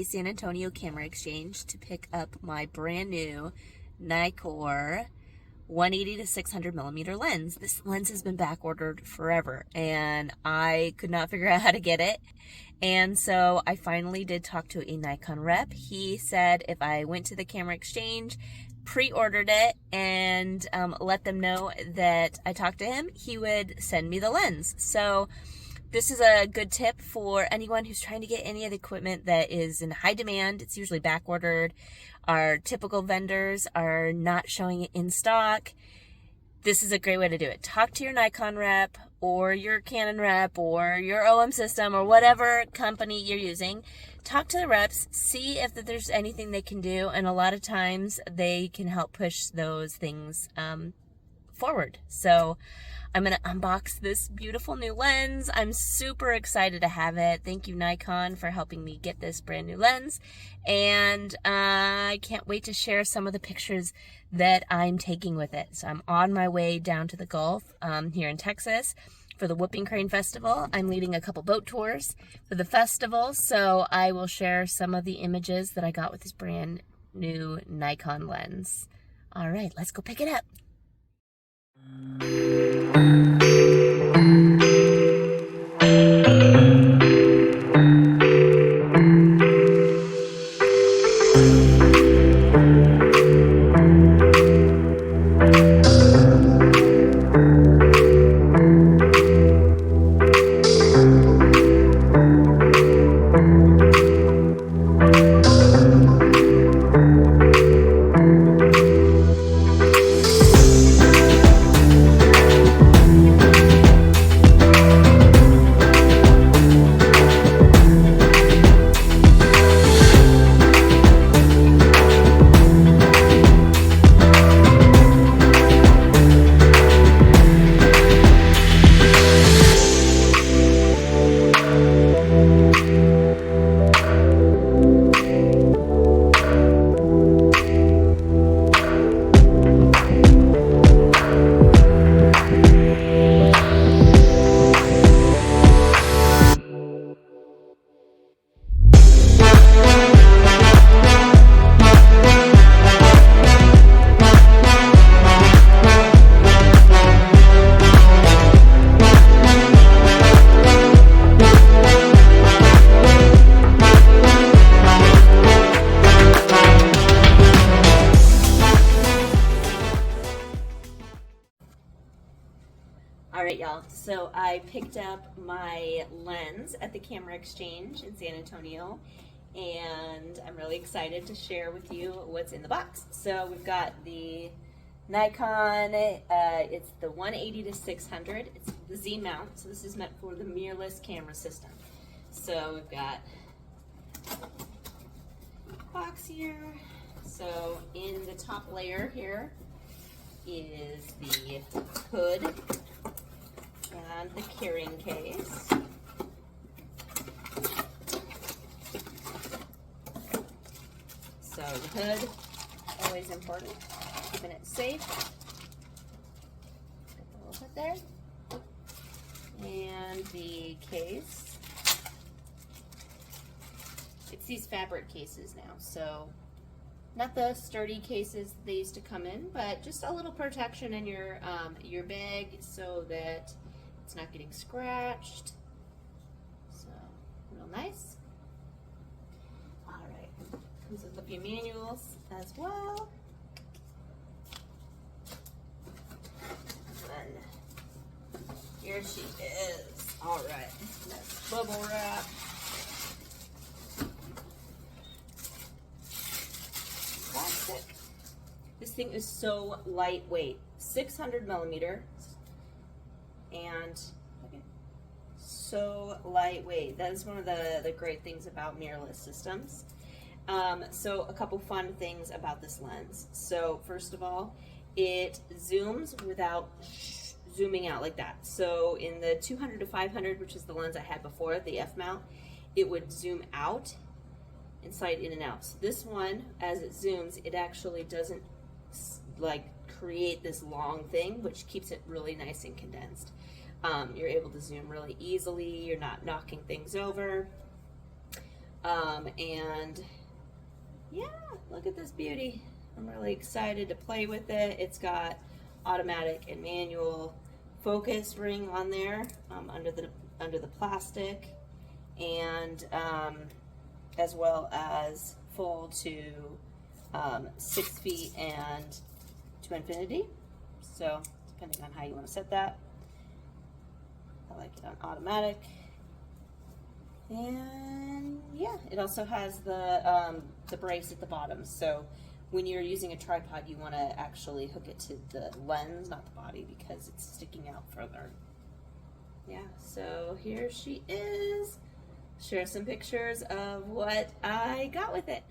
San Antonio Camera Exchange to pick up my brand new Nikkor 180 to 600 millimeter lens. This lens has been back ordered forever and I could not figure out how to get it. And so I finally did talk to a Nikon rep. He said if I went to the Camera Exchange, pre-ordered it, and let them know that I talked to him, he would send me the lens. So this is a good tip for anyone who's trying to get any of the equipment that is in high demand. It's usually back ordered. Our typical vendors are not showing it in stock. This is a great way to do it. Talk to your Nikon rep or your Canon rep or your OM system or whatever company you're using. Talk to the reps, see if there's anything they can do, and a lot of times they can help push those things forward. So I'm going to unbox this beautiful new lens. I'm super excited to have it. Thank you, Nikon, for helping me get this brand new lens. And I can't wait to share some of the pictures that I'm taking with it. So I'm on my way down to the Gulf here in Texas for the Whooping Crane Festival. I'm leading a couple boat tours for the festival, so I will share some of the images that I got with this brand new Nikon lens. All right, let's go pick it up. Alright y'all, so I picked up my lens at the Camera Exchange in San Antonio, and I'm really excited to share with you what's in the box. So we've got the Nikon, it's the 180 to 600, it's the Z mount, so this is meant for the mirrorless camera system. So we've got box here, so in the top layer here is the hood and the carrying case. So the hood, always important, keeping it safe. Put the little hood there. And the case. It's these fabric cases now, so not the sturdy cases they used to come in, but just a little protection in your bag so that it's not getting scratched. So, real nice. All right, comes with a few manuals as well. And then here she is. All right, that's bubble wrap. Plastic. This thing is so lightweight, 600 millimeter. And so lightweight. That is one of the great things about mirrorless systems. So a couple fun things about this lens. So first of all, it zooms without zooming out like that. So in the 200 to 500, which is the lens I had before, the F mount, it would zoom out and slide in and out. So this one, as it zooms, it actually doesn't like create this long thing, which keeps it really nice and condensed. You're able to zoom really easily. You're not knocking things over. And yeah, look at this beauty. I'm really excited to play with it. It's got automatic and manual focus ring on there, under the plastic, and as well as full to 6 feet and to infinity. So depending on how you want to set that. I like it on automatic. And yeah, it also has the brace at the bottom. So when you're using a tripod, you want to actually hook it to the lens, not the body, because it's sticking out further. Yeah, so here she is. Share some pictures of what I got with it.